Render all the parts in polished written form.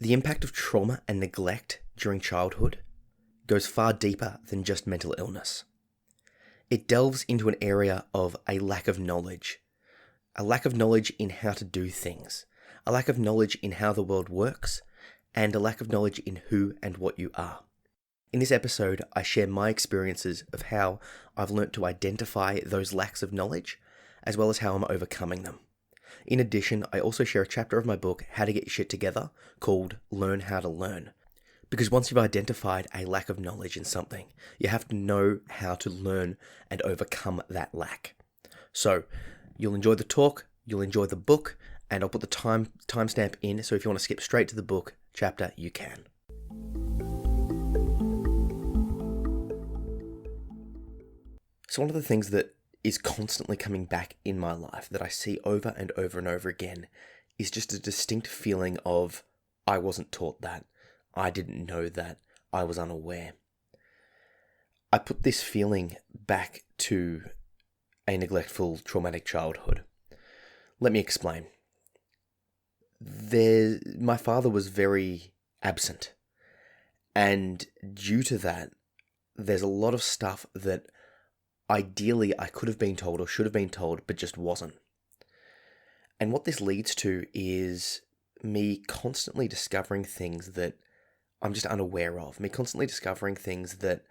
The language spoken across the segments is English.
The impact of trauma and neglect during childhood goes far deeper than just mental illness. It delves into an area of a lack of knowledge in how to do things, a lack of knowledge in how the world works, and a lack of knowledge in who and what you are. In this episode, I share my experiences of how I've learnt to identify those lacks of knowledge, as well as how I'm overcoming them. In addition, I also share a chapter of my book, How to Get Your Shit Together, called Learn How to Learn. Because once you've identified a lack of knowledge in something, you have to know how to learn and overcome that lack. So, you'll enjoy the talk, you'll enjoy the book, and I'll put the timestamp in, so if you want to skip straight to the book chapter, you can. So one of the things that is constantly coming back in my life that I see over and over and over again is just a distinct feeling of, I wasn't taught that, I didn't know that, I was unaware. I put this feeling back to a neglectful, traumatic childhood. Let me explain. My father was very absent, and due to that, there's a lot of stuff that ideally I could have been told or should have been told, but just wasn't. And what this leads to is me constantly discovering things that I'm just unaware of, me constantly discovering things that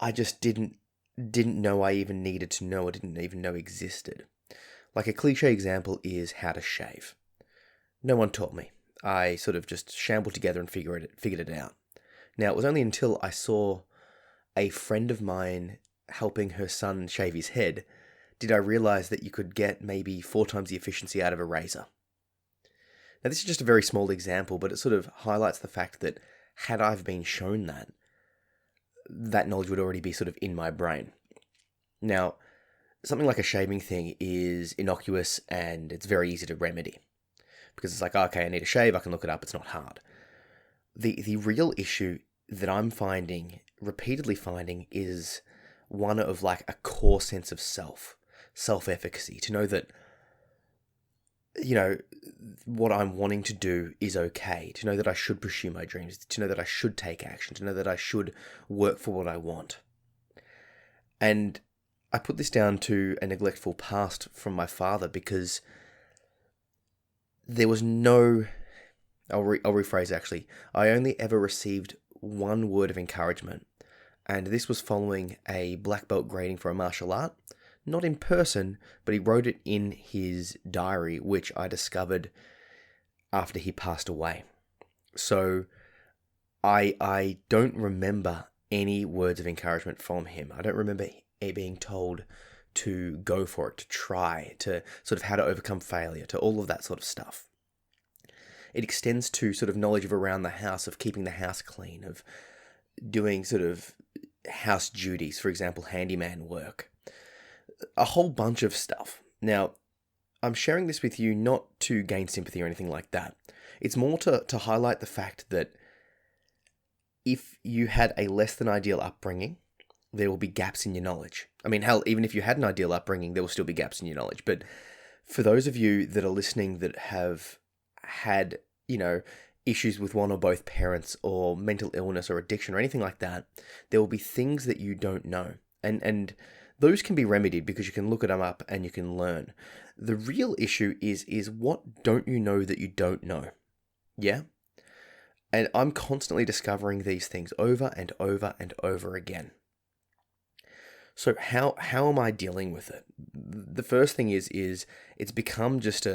I just didn't know I even needed to know or didn't even know existed. Like a cliche example is how to shave. No one taught me. I sort of just shambled together and figured it out. Now, it was only until I saw a friend of mine helping her son shave his head did I realize that you could get maybe 4 times the efficiency out of a razor. Now, this is just a very small example, but it sort of highlights the fact that had I been shown that knowledge would already be sort of in my brain. Now, something like a shaving thing is innocuous and it's very easy to remedy. Because it's like, okay, I need a shave, I can look it up, it's not hard. The real issue that I'm repeatedly finding, is one of like a core sense of self-efficacy, to know that, you know, what I'm wanting to do is okay, to know that I should pursue my dreams, to know that I should take action, to know that I should work for what I want. And I put this down to a neglectful past from my father, because there was no, I'll rephrase actually, I only ever received one word of encouragement, and this was following a black belt grading for a martial art, not in person, but he wrote it in his diary, which I discovered after he passed away. So I don't remember any words of encouragement from him. I don't remember being told to go for it, to try, to sort of how to overcome failure, to all of that sort of stuff. It extends to sort of knowledge of around the house, of keeping the house clean, of doing sort of house duties, for example, handyman work, a whole bunch of stuff. Now, I'm sharing this with you not to gain sympathy or anything like that. It's more to highlight the fact that if you had a less than ideal upbringing, there will be gaps in your knowledge. I mean, hell, even if you had an ideal upbringing, there will still be gaps in your knowledge. But for those of you that are listening that have had, you know, issues with one or both parents, or mental illness or addiction or anything like that, there will be things that you don't know. And those can be remedied because you can look them up and you can learn. The real issue is what don't you know that you don't know? Yeah? And I'm constantly discovering these things over and over and over again. So how am I dealing with it? The first thing is it's become just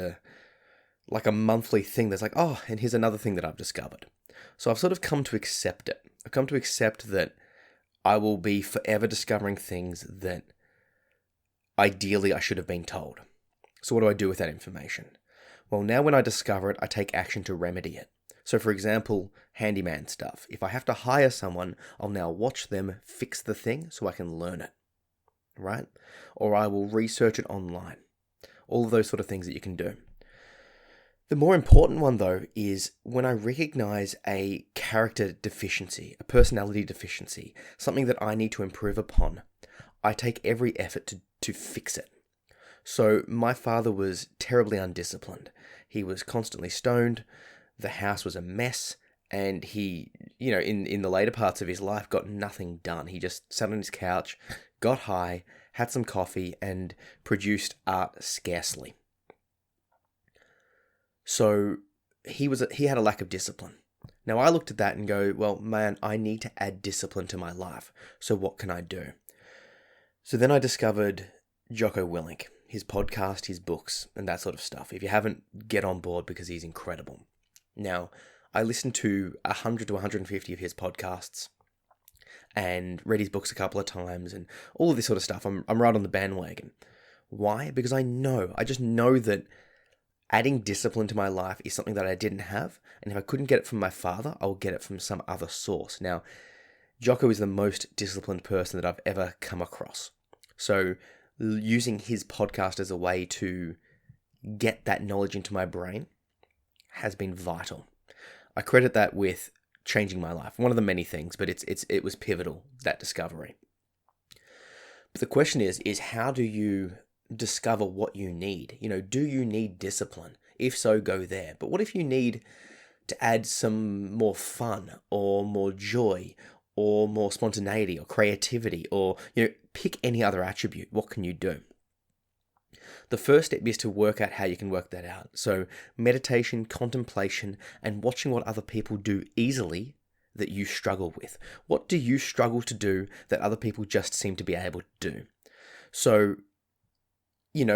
like a monthly thing that's like, oh, and here's another thing that I've discovered. So I've sort of come to accept it. I've come to accept that I will be forever discovering things that ideally I should have been told. So what do I do with that information? Well, now when I discover it, I take action to remedy it. So for example, handyman stuff. If I have to hire someone, I'll now watch them fix the thing so I can learn it, right? Or I will research it online. All of those sort of things that you can do. The more important one, though, is when I recognize a character deficiency, a personality deficiency, something that I need to improve upon, I take every effort to fix it. So my father was terribly undisciplined. He was constantly stoned. The house was a mess, and he, in the later parts of his life, got nothing done. He just sat on his couch, got high, had some coffee, and produced art scarcely. So he had a lack of discipline. Now I looked at that and go, well, man, I need to add discipline to my life. So what can I do? So then I discovered Jocko Willink, his podcast, his books, and that sort of stuff. If you haven't, get on board because he's incredible. Now, I listened to 100 to 150 of his podcasts and read his books a couple of times and all of this sort of stuff. I'm right on the bandwagon. Why? Because I just know that adding discipline to my life is something that I didn't have. And if I couldn't get it from my father, I'll get it from some other source. Now, Jocko is the most disciplined person that I've ever come across. So using his podcast as a way to get that knowledge into my brain has been vital. I credit that with changing my life. One of the many things, but it was pivotal, that discovery. But the question is how do you discover what you need? Do you need discipline? If so, go there. But what if you need to add some more fun or more joy or more spontaneity or creativity or, pick any other attribute? What can you do? The first step is to work out how you can work that out. So meditation, contemplation, and watching what other people do easily that you struggle with. What do you struggle to do that other people just seem to be able to do? So,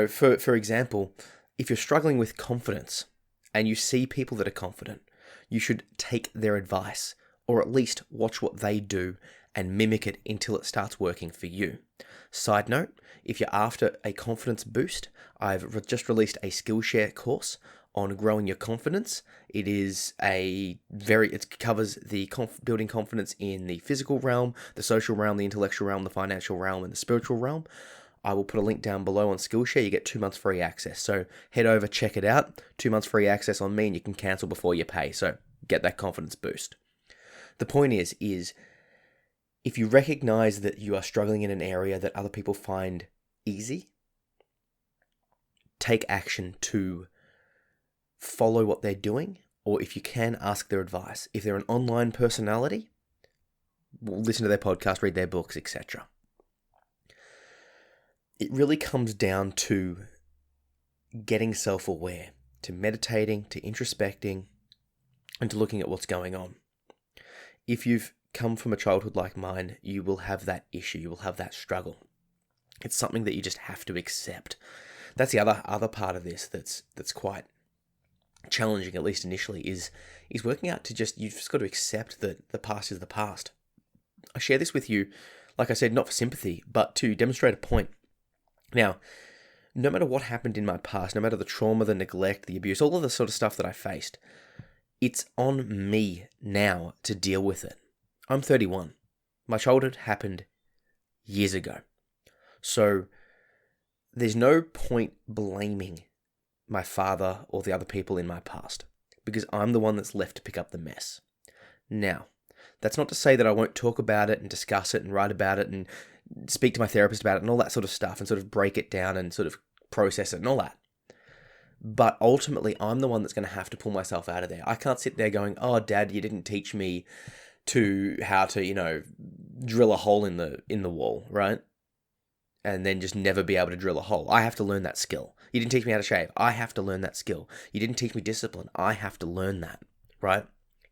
for example, if you're struggling with confidence and you see people that are confident, you should take their advice or at least watch what they do and mimic it until it starts working for you. Side note, if you're after a confidence boost, I've just released a Skillshare course on growing your confidence. It covers the building confidence in the physical realm, the social realm, the intellectual realm, the financial realm, and the spiritual realm. I will put a link down below on Skillshare. You get 2 months free access. So head over, check it out. 2 months free access on me, and you can cancel before you pay. So get that confidence boost. The point is if you recognize that you are struggling in an area that other people find easy, take action to follow what they're doing, or if you can, ask their advice. If they're an online personality, listen to their podcast, read their books, etc. It really comes down to getting self-aware, to meditating, to introspecting, and to looking at what's going on. If you've come from a childhood like mine, you will have that issue, you will have that struggle. It's something that you just have to accept. That's the other part of this that's quite challenging, at least initially, is working out to you've just got to accept that the past is the past. I share this with you, like I said, not for sympathy, but to demonstrate a point. Now, no matter what happened in my past, no matter the trauma, the neglect, the abuse, all of the sort of stuff that I faced, it's on me now to deal with it. I'm 31. My childhood happened years ago. So there's no point blaming my father or the other people in my past because I'm the one that's left to pick up the mess. Now, that's not to say that I won't talk about it and discuss it and write about it and speak to my therapist about it and all that sort of stuff and sort of break it down and sort of process it and all that. But ultimately, I'm the one that's going to have to pull myself out of there. I can't sit there going, oh, Dad, you didn't teach me to how to, drill a hole in the wall, right? And then just never be able to drill a hole. I have to learn that skill. You didn't teach me how to shave. I have to learn that skill. You didn't teach me discipline. I have to learn that, right?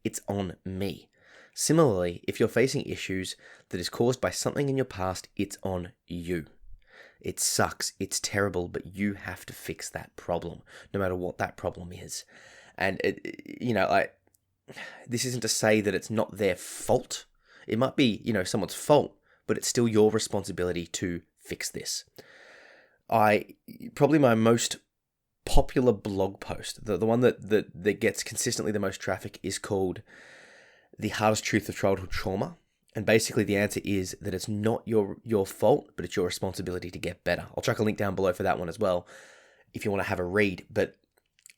It's on me. Similarly, if you're facing issues that is caused by something in your past, it's on you. It sucks. It's terrible, but you have to fix that problem, no matter what that problem is. And, this isn't to say that it's not their fault. It might be, someone's fault, but it's still your responsibility to fix this. Probably my most popular blog post, the one that gets consistently the most traffic, is called The Hardest Truth of Childhood Trauma. And basically the answer is that it's not your fault, but it's your responsibility to get better. I'll chuck a link down below for that one as well, if you want to have a read. But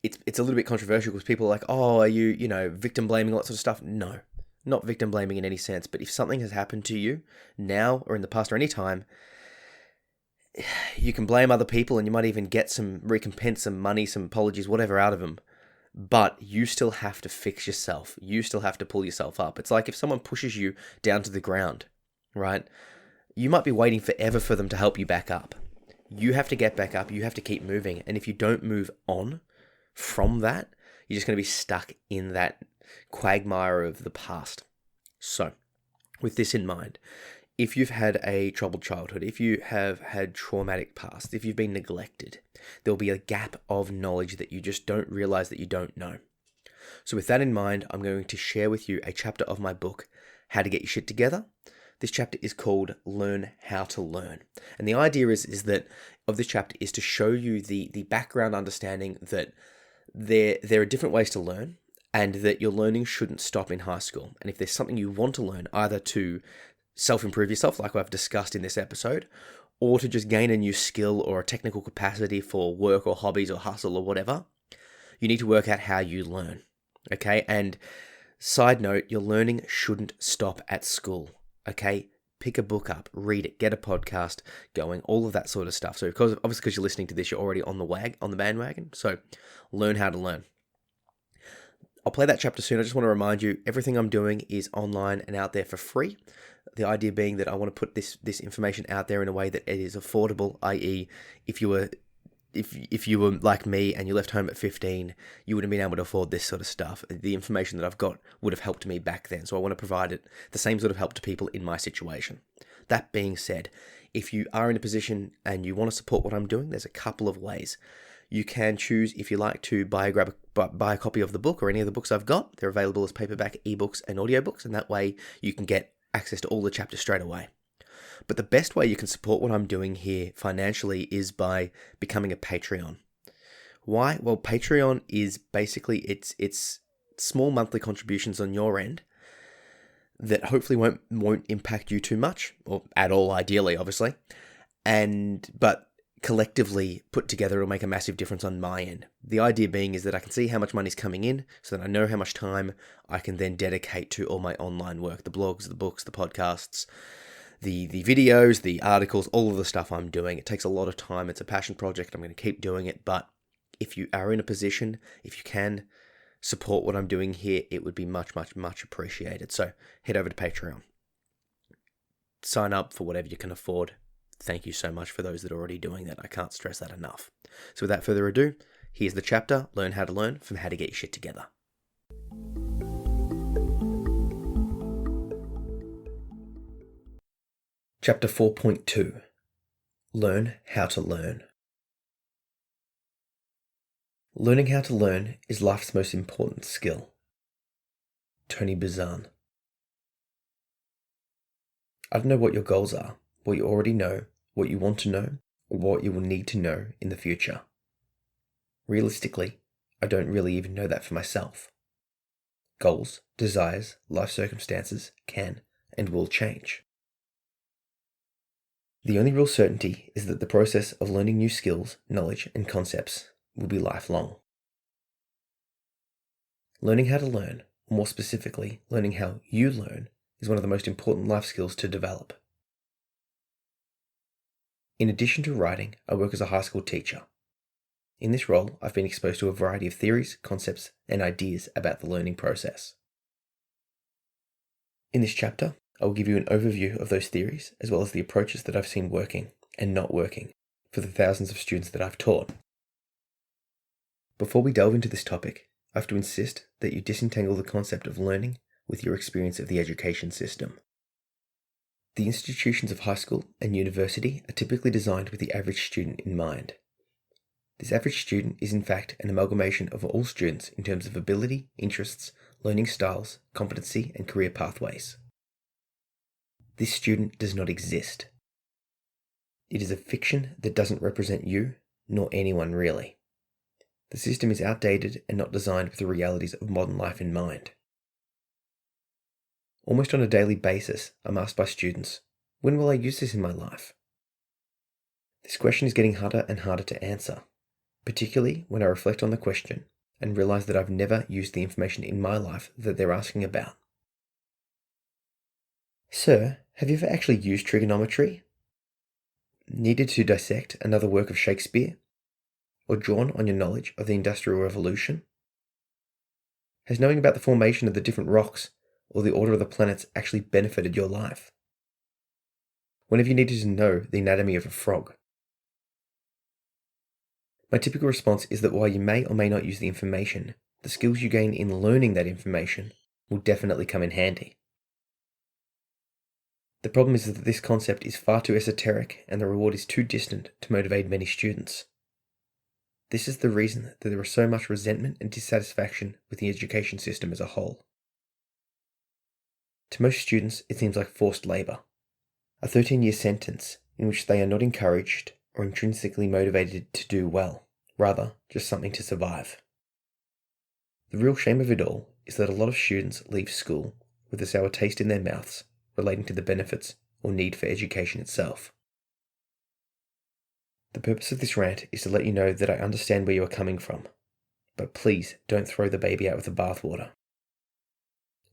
it's a little bit controversial because people are like, oh, are you, victim blaming, all that sort of stuff? No, not victim blaming in any sense. But if something has happened to you now or in the past or any time, you can blame other people and you might even get some recompense, some money, some apologies, whatever out of them. but you still have to fix yourself. You still have to pull yourself up. It's like if someone pushes you down to the ground, right? You might be waiting forever for them to help you back up. You have to get back up. You have to keep moving. And if you don't move on from that, you're just going to be stuck in that quagmire of the past. So, with this in mind, if you've had a troubled childhood, if you have had traumatic past, if you've been neglected, there'll be a gap of knowledge that you just don't realize that you don't know. So with that in mind, I'm going to share with you a chapter of my book, How to Get Your Shit Together. This chapter is called Learn How to Learn. And the idea is that of this chapter is to show you the background understanding that there are different ways to learn, and that your learning shouldn't stop in high school. And if there's something you want to learn, either to self-improve yourself, like I've discussed in this episode, or to just gain a new skill or a technical capacity for work or hobbies or hustle or whatever, you need to work out how you learn, okay? And side note, your learning shouldn't stop at school, okay? Pick a book up, read it, get a podcast going, all of that sort of stuff. So because you're listening to this, you're already on the bandwagon, so learn how to learn. I'll play that chapter soon. I just want to remind you, everything I'm doing is online and out there for free. The idea being that I want to put this information out there in a way that it is affordable, i.e. if you were like me and you left home at 15, you wouldn't have been able to afford this sort of stuff. The information that I've got would have helped me back then. So I want to provide the same sort of help to people in my situation. That being said, if you are in a position and you want to support what I'm doing, there's a couple of ways. You can choose, if you like, to buy a copy of the book or any of the books I've got. They're available as paperback, ebooks, and audiobooks, and that way you can get access to all the chapters straight away. But the best way you can support what I'm doing here financially is by becoming a Patreon. Why? Well, Patreon is basically it's small monthly contributions on your end that hopefully won't impact you too much, or at all, ideally, obviously, but collectively put together, it'll make a massive difference on my end. The idea being is that I can see how much money's coming in, so that I know how much time I can then dedicate to all my online work, the blogs, the books, the podcasts, the videos, the articles, all of the stuff I'm doing. It takes a lot of time. It's a passion project. I'm going to keep doing it, but if you are in a position, if you can support what I'm doing here, it would be much, much, much appreciated. So head over to Patreon. Sign up for whatever you can afford. Thank you so much for those that are already doing that. I can't stress that enough. So without further ado, here's the chapter, Learn How to Learn, from How to Get Your Shit Together. Chapter 4.2, Learn How to Learn. Learning how to learn is life's most important skill. Tony Buzan. I don't know what your goals are, what you already know, what you want to know, or what you will need to know in the future. Realistically, I don't really even know that for myself. Goals, desires, life circumstances can and will change. The only real certainty is that the process of learning new skills, knowledge, and concepts will be lifelong. Learning how to learn, or more specifically, learning how you learn, is one of the most important life skills to develop. In addition to writing, I work as a high school teacher. In this role, I've been exposed to a variety of theories, concepts, and ideas about the learning process. In this chapter, I will give you an overview of those theories, as well as the approaches that I've seen working and not working for the thousands of students that I've taught. Before we delve into this topic, I have to insist that you disentangle the concept of learning with your experience of the education system. The institutions of high school and university are typically designed with the average student in mind. This average student is in fact an amalgamation of all students in terms of ability, interests, learning styles, competency, and career pathways. This student does not exist. It is a fiction that doesn't represent you, nor anyone really. The system is outdated and not designed with the realities of modern life in mind. Almost on a daily basis, I'm asked by students, when will I use this in my life? This question is getting harder and harder to answer, particularly when I reflect on the question and realize that I've never used the information in my life that they're asking about. Sir, have you ever actually used trigonometry? Needed to dissect another work of Shakespeare? Or drawn on your knowledge of the Industrial Revolution? Has knowing about the formation of the different rocks or the order of the planets actually benefited your life? When have you needed to know the anatomy of a frog? My typical response is that while you may or may not use the information, the skills you gain in learning that information will definitely come in handy. The problem is that this concept is far too esoteric and the reward is too distant to motivate many students. This is the reason that there is so much resentment and dissatisfaction with the education system as a whole. To most students, it seems like forced labour, a 13-year sentence in which they are not encouraged or intrinsically motivated to do well, rather just something to survive. The real shame of it all is that a lot of students leave school with a sour taste in their mouths relating to the benefits or need for education itself. The purpose of this rant is to let you know that I understand where you are coming from, but please don't throw the baby out with the bathwater.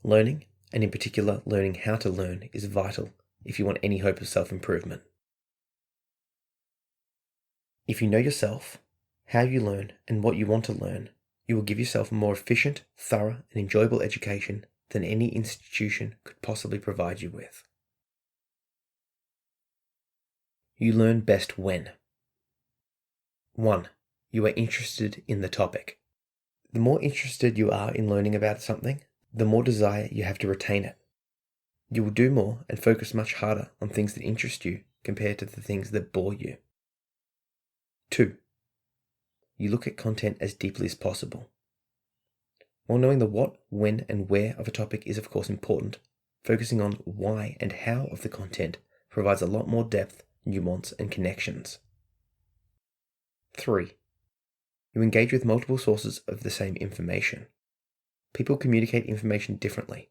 Learning, and in particular learning how to learn, is vital if you want any hope of self-improvement. If you know yourself, how you learn, and what you want to learn, you will give yourself a more efficient, thorough, and enjoyable education than any institution could possibly provide you with. You learn best when 1. You are interested in the topic. The more interested you are in learning about something, the more desire you have to retain it. You will do more and focus much harder on things that interest you compared to the things that bore you. 2. You look at content as deeply as possible. While knowing the what, when, and where of a topic is of course important, focusing on why and how of the content provides a lot more depth, nuance, and connections. 3. You engage with multiple sources of the same information. People communicate information differently.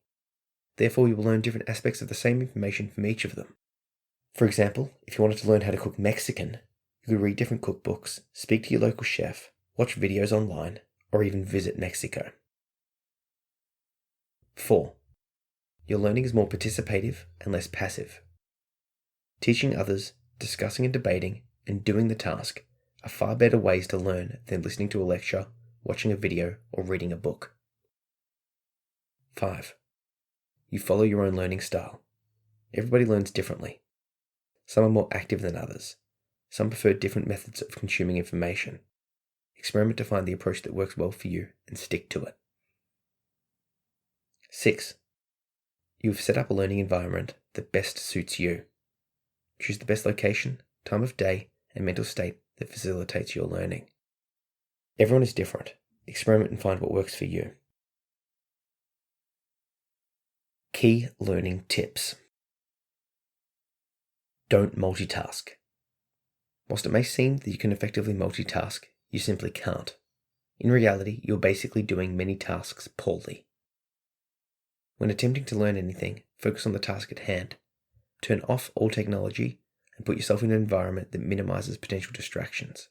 Therefore, you will learn different aspects of the same information from each of them. For example, if you wanted to learn how to cook Mexican, you could read different cookbooks, speak to your local chef, watch videos online, or even visit Mexico. 4. Your learning is more participative and less passive. Teaching others, discussing and debating, and doing the task are far better ways to learn than listening to a lecture, watching a video, or reading a book. 5. You follow your own learning style. Everybody learns differently. Some are more active than others. Some prefer different methods of consuming information. Experiment to find the approach that works well for you and stick to it. 6. You have set up a learning environment that best suits you. Choose the best location, time of day, and mental state that facilitates your learning. Everyone is different. Experiment and find what works for you. Key learning tips. Don't multitask. Whilst it may seem that you can effectively multitask, you simply can't. In reality, you're basically doing many tasks poorly. When attempting to learn anything, focus on the task at hand. Turn off all technology and put yourself in an environment that minimizes potential distractions.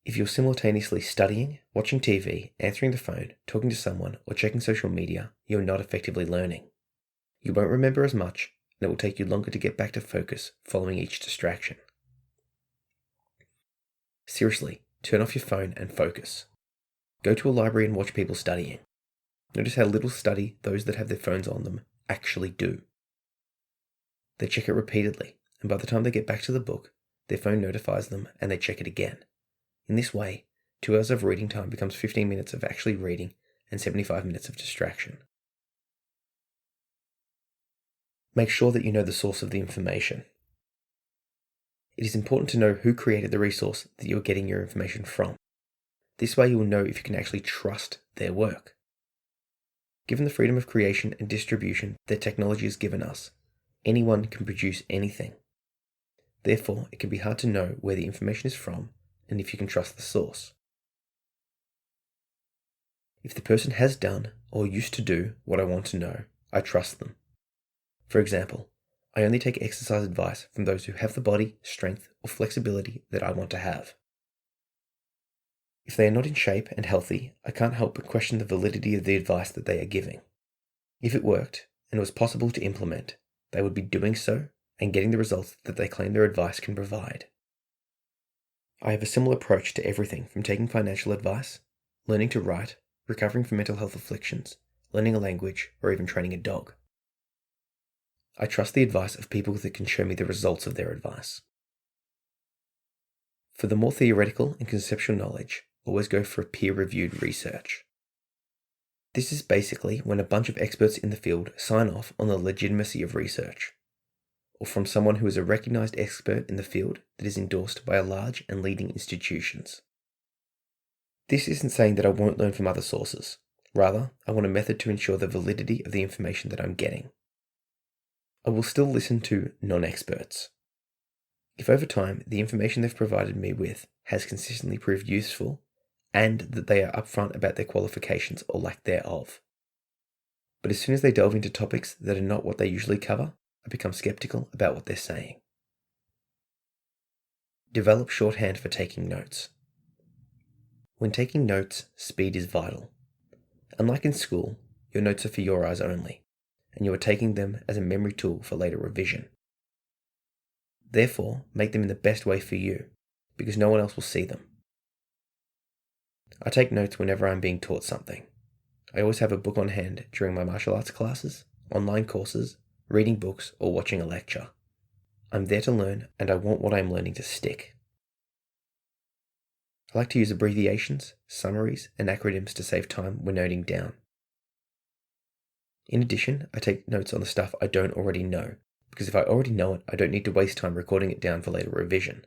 If you're simultaneously studying, watching TV, answering the phone, talking to someone, or checking social media, you're not effectively learning. You won't remember as much, and it will take you longer to get back to focus following each distraction. Seriously, turn off your phone and focus. Go to a library and watch people studying. Notice how little study those that have their phones on them actually do. They check it repeatedly, and by the time they get back to the book, their phone notifies them and they check it again. In this way, 2 hours of reading time becomes 15 minutes of actually reading and 75 minutes of distraction. Make sure that you know the source of the information. It is important to know who created the resource that you are getting your information from. This way you will know if you can actually trust their work. Given the freedom of creation and distribution that technology has given us, anyone can produce anything. Therefore, it can be hard to know where the information is from and if you can trust the source. If the person has done or used to do what I want to know, I trust them. For example, I only take exercise advice from those who have the body, strength, or flexibility that I want to have. If they are not in shape and healthy, I can't help but question the validity of the advice that they are giving. If it worked, and it was possible to implement, they would be doing so and getting the results that they claim their advice can provide. I have a similar approach to everything from taking financial advice, learning to write, recovering from mental health afflictions, learning a language, or even training a dog. I trust the advice of people that can show me the results of their advice. For the more theoretical and conceptual knowledge, always go for peer-reviewed research. This is basically when a bunch of experts in the field sign off on the legitimacy of research, or from someone who is a recognized expert in the field that is endorsed by large and leading institutions. This isn't saying that I won't learn from other sources. Rather, I want a method to ensure the validity of the information that I'm getting. I will still listen to non-experts. If over time the information they've provided me with has consistently proved useful, and that they are upfront about their qualifications or lack thereof. But as soon as they delve into topics that are not what they usually cover, I become skeptical about what they're saying. Develop shorthand for taking notes. When taking notes, speed is vital. Unlike in school, your notes are for your eyes only, and you are taking them as a memory tool for later revision. Therefore, make them in the best way for you, because no one else will see them. I take notes whenever I'm being taught something. I always have a book on hand during my martial arts classes, online courses, reading books, or watching a lecture. I'm there to learn, and I want what I'm learning to stick. I like to use abbreviations, summaries, and acronyms to save time when noting down. In addition, I take notes on the stuff I don't already know, because if I already know it, I don't need to waste time recording it down for later revision.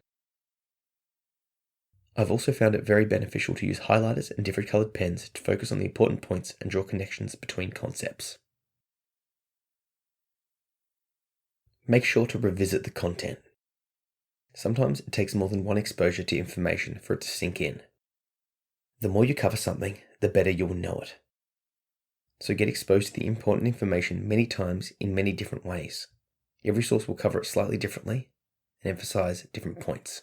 I've also found it very beneficial to use highlighters and different coloured pens to focus on the important points and draw connections between concepts. Make sure to revisit the content. Sometimes it takes more than one exposure to information for it to sink in. The more you cover something, the better you will know it. So get exposed to the important information many times in many different ways. Every source will cover it slightly differently and emphasize different points.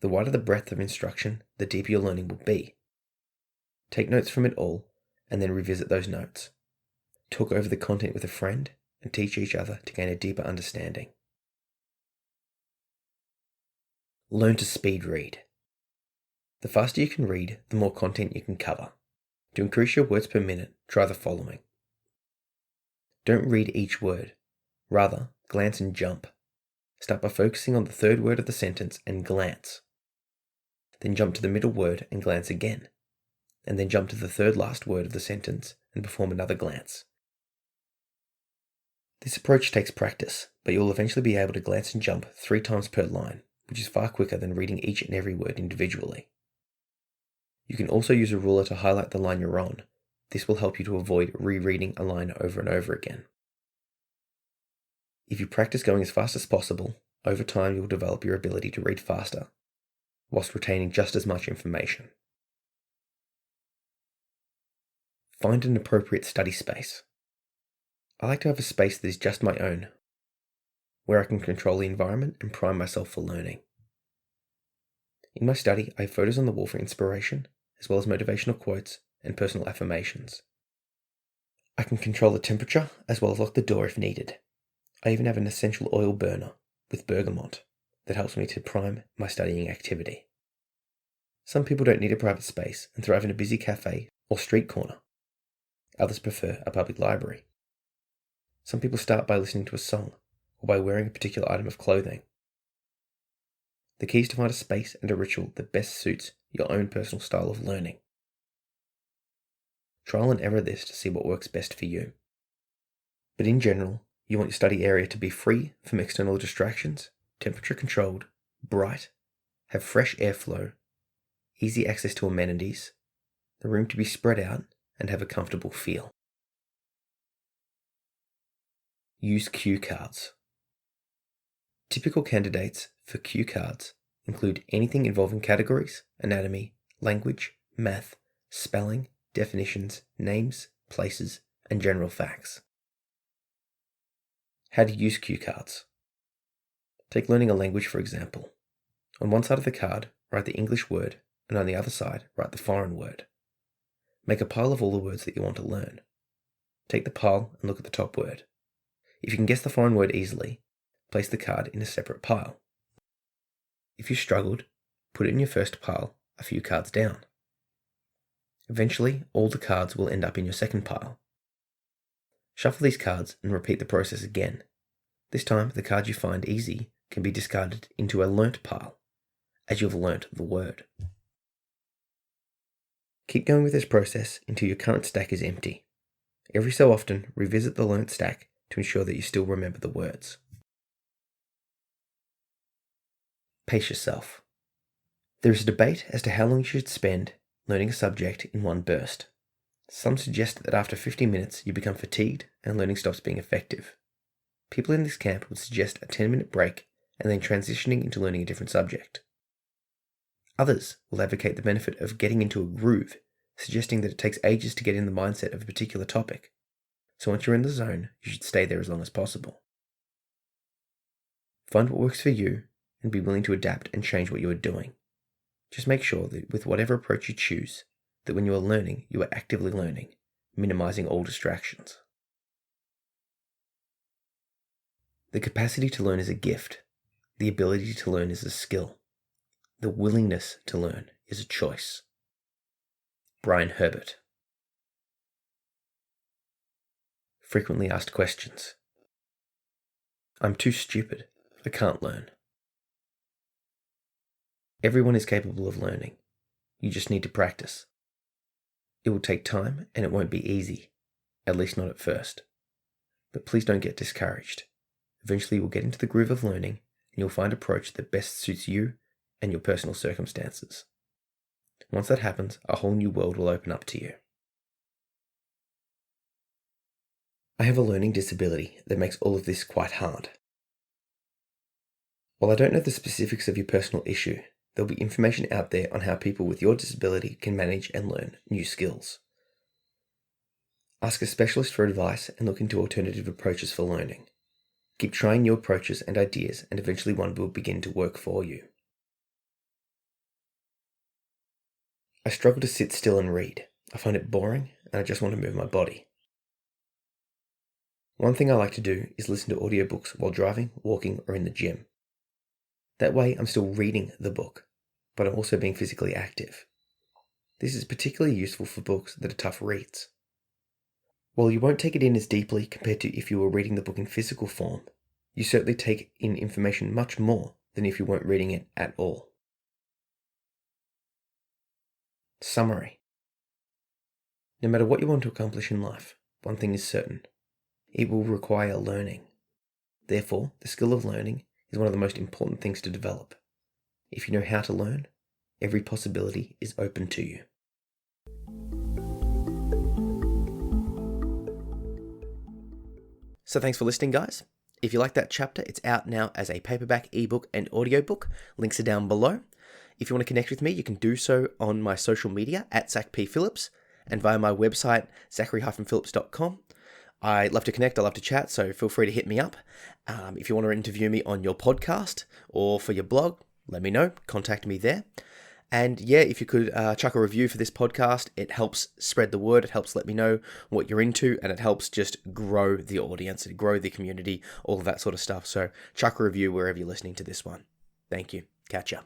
The wider the breadth of instruction, the deeper your learning will be. Take notes from it all and then revisit those notes. Talk over the content with a friend and teach each other to gain a deeper understanding. Learn to speed read. The faster you can read, the more content you can cover. To increase your words per minute, try the following. Don't read each word. Rather, glance and jump. Start by focusing on the third word of the sentence and glance. Then jump to the middle word and glance again. And then jump to the third last word of the sentence and perform another glance. This approach takes practice, but you'll eventually be able to glance and jump 3 times per line, which is far quicker than reading each and every word individually. You can also use a ruler to highlight the line you're on. This will help you to avoid rereading a line over and over again. If you practice going as fast as possible, over time you'll develop your ability to read faster, whilst retaining just as much information. Find an appropriate study space. I like to have a space that is just my own, where I can control the environment and prime myself for learning. In my study, I have photos on the wall for inspiration, as well as motivational quotes and personal affirmations. I can control the temperature, as well as lock the door if needed. I even have an essential oil burner with bergamot that helps me to prime my studying activity. Some people don't need a private space and thrive in a busy cafe or street corner. Others prefer a public library. Some people start by listening to a song or by wearing a particular item of clothing. The key is to find a space and a ritual that best suits your own personal style of learning. Trial and error this to see what works best for you. But in general, you want your study area to be free from external distractions, temperature controlled, bright, have fresh airflow, easy access to amenities, the room to be spread out and have a comfortable feel. Use cue cards. Typical candidates for cue cards include anything involving categories, anatomy, language, math, spelling, definitions, names, places, and general facts. How to use cue cards. Take learning a language for example. On one side of the card, write the English word, and on the other side, write the foreign word. Make a pile of all the words that you want to learn. Take the pile and look at the top word. If you can guess the foreign word easily, place the card in a separate pile. If you struggled, put it in your first pile, a few cards down. Eventually, all the cards will end up in your second pile. Shuffle these cards and repeat the process again. This time, the card you find easy can be discarded into a learnt pile, as you've learnt the word. Keep going with this process until your current stack is empty. Every so often, revisit the learnt stack to ensure that you still remember the words. Pace yourself. There is a debate as to how long you should spend learning a subject in one burst. Some suggest that after 50 minutes you become fatigued and learning stops being effective. People in this camp would suggest a 10-minute break and then transitioning into learning a different subject. Others will advocate the benefit of getting into a groove, suggesting that it takes ages to get in the mindset of a particular topic. So once you're in the zone, you should stay there as long as possible. Find what works for you and be willing to adapt and change what you are doing. Just make sure that with whatever approach you choose, that when you are learning, you are actively learning, minimizing all distractions. The capacity to learn is a gift. The ability to learn is a skill. The willingness to learn is a choice. Brian Herbert. Frequently asked questions. I'm too stupid. I can't learn. Everyone is capable of learning. You just need to practice. It will take time and it won't be easy, at least not at first. But please don't get discouraged. Eventually you'll get into the groove of learning and you'll find an approach that best suits you and your personal circumstances. Once that happens, a whole new world will open up to you. I have a learning disability that makes all of this quite hard. While I don't know the specifics of your personal issue, there'll be information out there on how people with your disability can manage and learn new skills. Ask a specialist for advice and look into alternative approaches for learning. Keep trying new approaches and ideas, and eventually one will begin to work for you. I struggle to sit still and read. I find it boring, and I just want to move my body. One thing I like to do is listen to audiobooks while driving, walking, or in the gym. That way, I'm still reading the book, but I'm also being physically active. This is particularly useful for books that are tough reads. While you won't take it in as deeply compared to if you were reading the book in physical form, you certainly take in information much more than if you weren't reading it at all. Summary. No matter what you want to accomplish in life, one thing is certain. It will require learning. Therefore, the skill of learning is one of the most important things to develop. If you know how to learn, every possibility is open to you. So thanks for listening, guys. If you like that chapter, it's out now as a paperback, ebook, and audiobook. Links are down below. If you want to connect with me, you can do so on my social media at Zach P. Phillips and via my website, zachary-phillips.com. I love to connect, I love to chat, so feel free to hit me up. If you want to interview me on your podcast or for your blog, let me know, contact me there. And yeah, if you could chuck a review for this podcast, it helps spread the word, it helps let me know what you're into, and it helps just grow the audience and grow the community, all of that sort of stuff. So chuck a review wherever you're listening to this one. Thank you. Catch ya.